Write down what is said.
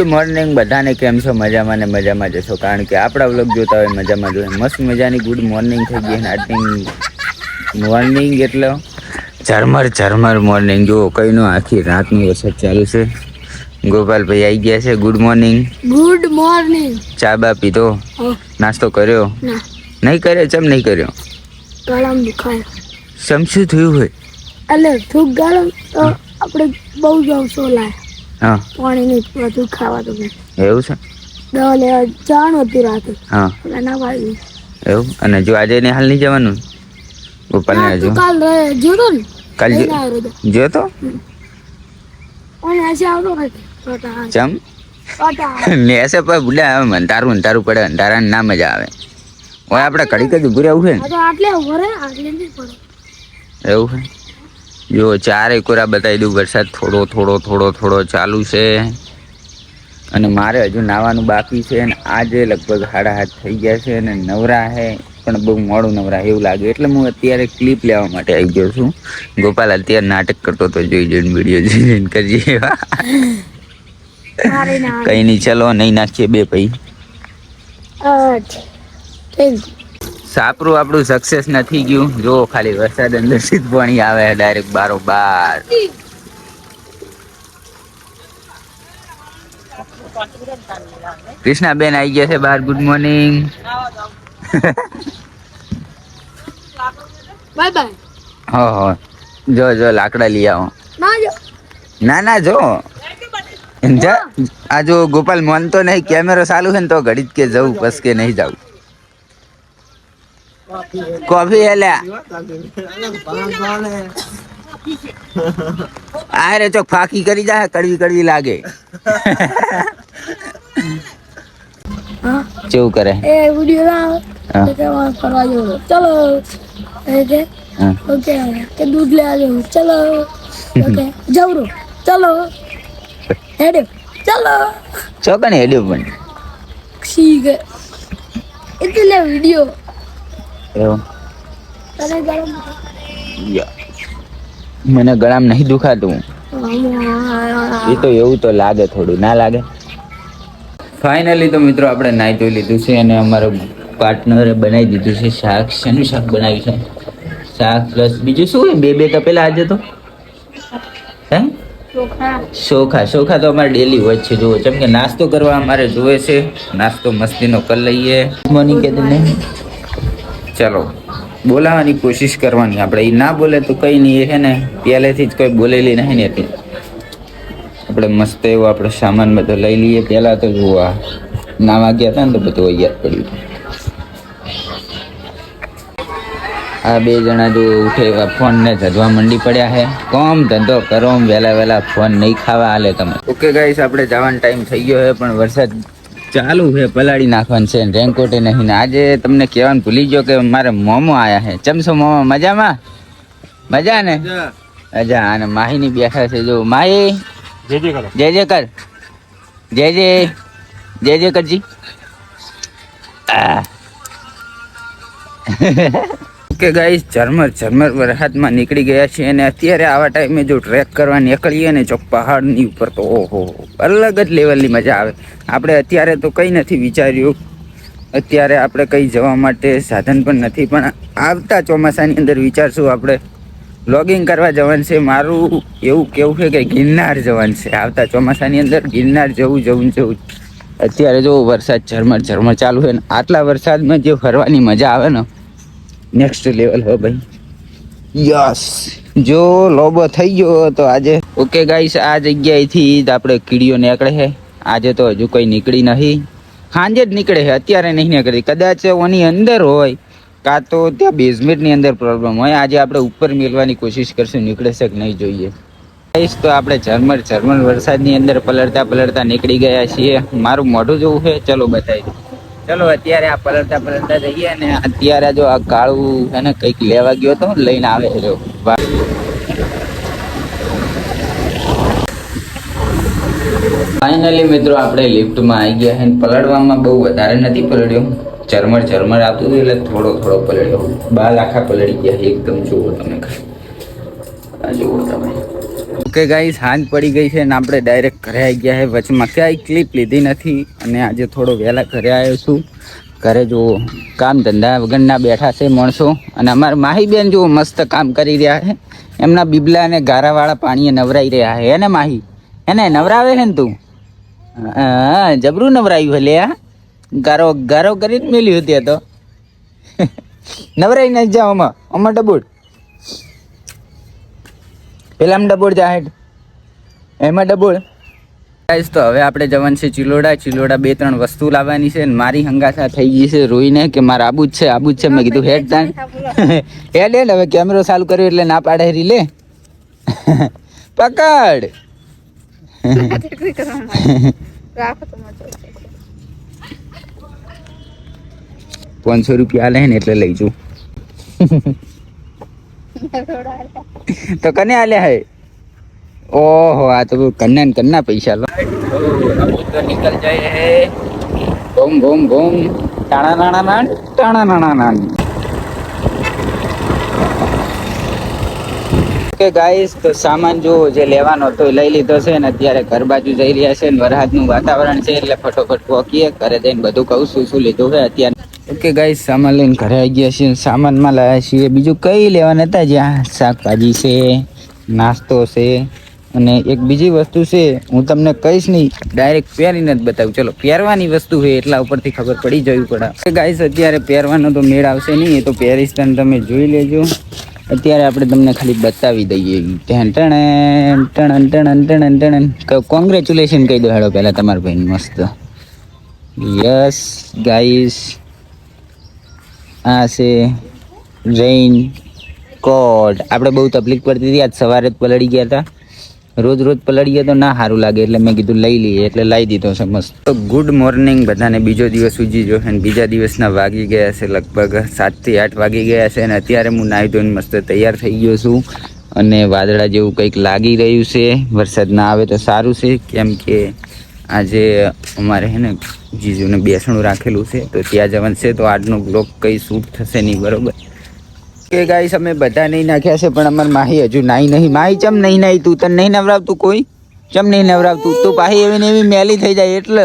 Good morning બધાને. કેમ છો? મજામાં ને મજામાં જશો, કારણ કે આપણા વ્લોગ જોતા હોય મજામાં જોઈએ. મસ્ત મજાની ગુડ મોર્નિંગ થઈ ગઈ. આજની મોર્નિંગ એટલે ઝરમર મોર્નિંગ. જુઓ કઈનો આખી રાતની વરસાદ ચાલુ છે. ગોપાલભાઈ આવી ગયા છે. Good morning. Good morning. ચા બા પીધો? નાસ્તો કર્યો? નહીં કર્યો? ચમ નહીં કર્યો? ગળામાં દુખાય. શું થયું હોય? એટલે થૂક ગરમ તો આપણે બહુ જવસો લાય. હા, પાણી નહીં બધું ખાવા તો એવું છે. દવા લેવા જવાનું હતું રાતે. હા, ના પાડી એવું. અને જો આજે ને હાલ નહીં જવાનું ગોપાલ ને? હજુ કાલ જોતો ને, કાલ જોતો અને આજે આવતો ચમ ને એસે પર બુડા અંધારું પડે. અંધારા ના મજા આવે. ઓય આપણે કડી કદી ઉભું રહેવું છે ને? આટલે ઉભો રહે, આટલે નહીં પડે એવું છે. જો ચારે કોરા બતાવી દઉં. વરસાદ થોડો ચાલુ છે. અને મારે હજુ નાવાનું બાકી છે. અને આજે લગભગ 7:30 થઈ ગયા છે. અને નવરા છે પણ બહુ મોડું નવરા એવું લાગે. એટલે હું અત્યારે ક્લિપ લેવા માટે આવી ગયો છું. ગોપાલ અત્યારે નાટક કરતો તો જોઈને વિડીયો જોઈને કરીએ. કઈ નહીં, ચલો નહીં નાખીએ બે પૈ. સાપરું આપણું સક્સેસ નથી ગયું. જો ખાલી વરસાદ અંદર સીધ પાણી આવે ડાયરેક્ટ 12. કૃષ્ણાબેન આવી ગયા છે બહાર. Good morning. Bye bye. હો જો લાકડા લઈ આવો. ના જો આ જો ગોપાલ માનતો નહીં. કેમેરો ચાલુ છે ને તો ઘડી જ કે જવું, બસ કે નહીં જવું. કોફી હેલ્યા આ રે ચોક ફાકી કરી જાય. કડવી લાગે. કેવું કરે એ વિડિયો ના ફરવા જવું. ચલો ઓકે કે દૂધ લેવા જવું. ચલો ઓકે જવરો. ચલો હેડે. ચલો ચોકને હેડ્યો પણ ઠીક હે. એટલે વિડિયો એવું. તને ગરમ મને ગળામાં નહીં દુખાતું. એ તો એવું તો લાગે, થોડું ના લાગે. ફાઇનલી તો મિત્રો આપણે નાઈ ધોઈ લીધું છે. અને અમારો પાર્ટનરે બનાવી દીધું છે શાક. શેનું શાક બનાવ્યું છે? શાક પ્લસ બીજું શું હોય? બે તપેલા આજે તો હે ચોખા તો અમારે ડેલી હોય છે. જુઓ, જેમ કે નાસ્તો કરવા અમારે જોવે છે. નાસ્તો મસ્તીનો કરી લઈએ. મોર્નિંગ કે નહીં, ચલો બોલાવાની કોશિશ કરવાની. આપણે એ ના બોલે તો કંઈ નહીં. એ છે ને પહેલેથી જ કોઈ બોલેલી નહીં ને એટલે આપણે મસ્ત એવો આપણો સામાન બધો લઈ લઈએ. પહેલાં તો જુઓ નાવા ગયા હતા ને તો બધું યાદ પડ્યું. આ બે જણા જો ઉઠે એવા ફોનને ધધવા મંડી પડ્યા છે. કોમ ધંધો કરો, વહેલા ફોન નહીં ખાવા હાલે તમે. ઓકે ગાઈસ, આપણે જવાનો ટાઈમ થઈ ગયો છે પણ વરસાદ ચાલુ છે. પલાળી નાખવાનું છે. રેનકોટે નહીં ને. આજે તમને કહેવાનું ભૂલી ગયો કે મારે મોમો આયા છે. ચમસો મોમો મજામાં? મજા ને? અજા અને માહીની બેઠા છે. જો માહી જય કર. જય કરજી. ઓકે ગાઈસ, ઝરમર વરસાદમાં નીકળી ગયા છીએ. અને અત્યારે આવા ટાઈમે જો ટ્રેક કરવા નીકળીએ ને ચોક પહાડની ઉપર તો ઓહો અલગ જ લેવલની મજા આવે. આપણે અત્યારે તો કંઈ નથી વિચાર્યું. અત્યારે આપણે કંઈ જવા માટે સાધન પણ નથી. પણ આવતા ચોમાસાની અંદર વિચારશું આપણે વ્લોગિંગ કરવા જવાનું છે. મારું એવું કેવું છે કે ગિરનાર જવાનું છે આવતા ચોમાસાની અંદર. ગિરનાર જવું. અત્યારે જો વરસાદ ઝરમર ચાલુ છે ને આટલા વરસાદમાં જે ફરવાની મજા આવે ને નેક્સ્ટ લેવલ હો ભાઈ. યસ, જો લોબો થઈ ગયો તો આજે. ઓકે ગાઈસ, આ જગ્યાએથી જ આપણે કીડીઓ નીકળે છે. આજે તો હજુ કોઈ નીકળી નહીં. સાંજે જ નીકળે છે, અત્યારે નહીં નીકળતી. કદાચ ઓની અંદર હોય કાં તો ત્યાં બેઝમેન્ટની અંદર પ્રોબ્લેમ હોય. આજે આપણે ઉપર મેળવાની કોશિશ કરશું. નીકળે છે કે નહીં જોઈએ. ગાઈસ, તો આપણે ઝરમર વરસાદની અંદર પલળતા નીકળી ગયા છીએ. મારું મોઢું જોવું છે, ચલો બતાવી દઉં. ચલો અત્યારે આ પલળતા જઈએ. ને અત્યારે જો આ કાળું છે ને કંઈક લેવા ગયો તો લઈને આવે છે. જો ફાઇનલી મિત્રો આપણે લિફ્ટમાં આવી ગયા છે. પલળવામાં બહુ વધારે નથી પલળ્યો. ઝરમર આવતું હતું એટલે થોડો પલળ્યો. 12 આખા પલળી ગયા એકદમ. જુઓ તમે, આ જુઓ તમે. ઓકે ગાઈસ, સાંજ પડી ગઈ છે ને આપણે ડાયરેક્ટ ઘરે આવી ગયા છે. વચમાં ક્યાંય ક્લિપ લીધી નથી અને આજે થોડો વહેલા ઘરે આવ્યો છું. ઘરે જો કામ ધંધા વગરના બેઠા છે માણસો અને અમારા માહીબેન જો મસ્ત કામ કરી રહ્યા છે. એમના બીબલા અને ગારાવાળા પાણીએ નવરાઈ રહ્યા છે. એને માહી એને નવરાવે છે ને તું? હા, જબરું નવરાયું હલે આ ગારો ગારો કરી જ મેલ્યું હતી તો નવરાઈ નથી જાઓ અમાર ડબોડ પેલા ડબોડ જાહેર એમાં ડબોડ. ગાઈસ તો હવે આપણે જવાનું છે ચિલોડા. 2-3 વસ્તુ લાવવાની છે ને મારી હંગાસા થઈ ગઈ છે રોઈને કે મારે આબુ જ છે. મેં કીધું હેડ તાણ હેડ હેડ. હવે કેમેરો ચાલુ કર્યો એટલે ના પાડે રી લે પકડ 500 રૂપિયા આલે ને એટલે લઈ જઉં તો કને આલ્યા હે? ઓહો, આ તો કન્ના પૈસા લો. નિકલ જાય હે ઘૂમ ઘૂમ ઘૂમ ટાણા. ઓકે ગાઈસ, તો સામાન જો જે લેવાનો હતો એ લઈ લીધો છે ને અત્યારે ઘર બાજુ જઈ રહ્યા છે ને વરસાદનું વાતાવરણ છે એટલે ફટોફટ પહોંચીએ ઘરે જઈને બધું કહું શું લીધું છે અત્યારે. ઓકે ગાઈસ, સામાન લઈને ઘરે આવી ગયા છીએ. સામાનમાં લાવ્યા છીએ બીજું કઈ લેવાના હતા, જ્યાં શાકભાજી છે, નાસ્તો છે અને એક બીજી વસ્તુ છે. હું તમને કહીશ નહીં, ડાયરેક્ટ પહેરીને જ બતાવું. ચલો, પહેરવાની વસ્તુ છે એટલા ઉપરથી ખબર પડી જવી પડે. ગાઈસ, અત્યારે પહેરવાનો તો મેળ આવશે નહીં, એ તો પહેરીશ તને તમે જોઈ લેજો. અત્યારે આપણે તમને ખાલી બતાવી દઈએ. કોંગ્રેચ્યુલેશન કહી દો હેડો પહેલાં તમારા ભાઈને મસ્ત. યસ ગાઈસ, આ છે રેઇન કોટ. આપણે બહુ તકલીફ પડતી હતી, આજ સવારે જ પલળી ગયા હતા. રોજ પલળીએ તો ના સારું લાગે એટલે મેં કીધું લઈ લઈએ એટલે લાવી દીધો છે મસ્ત. તો ગુડ મોર્નિંગ બધાને. બીજો દિવસ ઉજી જો અને બીજા દિવસના વાગી ગયા છે લગભગ 7 થી 8 વાગી ગયા છે અને અત્યારે હું નાહી ધોઈને મસ્ત તૈયાર થઈ ગયો છું અને વાદળા જેવું કંઈક લાગી રહ્યું છે. વરસાદ ના આવે તો સારું છે, કેમ કે આજે અમારે હે ને જીજુને બેસણું રાખેલું છે તો ત્યાં જવાનું છે. તો આજનો બ્લોગ કંઈ શૂટ થશે નહીં, બરોબર? કે ગાઈસ, અમે બધા નહીં નાખ્યા છે પણ અમાર માહી હજુ નહીં. માહી ચમ નહીં નાહી? તું તને નહીં નવરાવતું? કોઈ ચમ નહીં નવરાવતું? તું પાહી એવી ને એવી મેલી થઈ જાય એટલે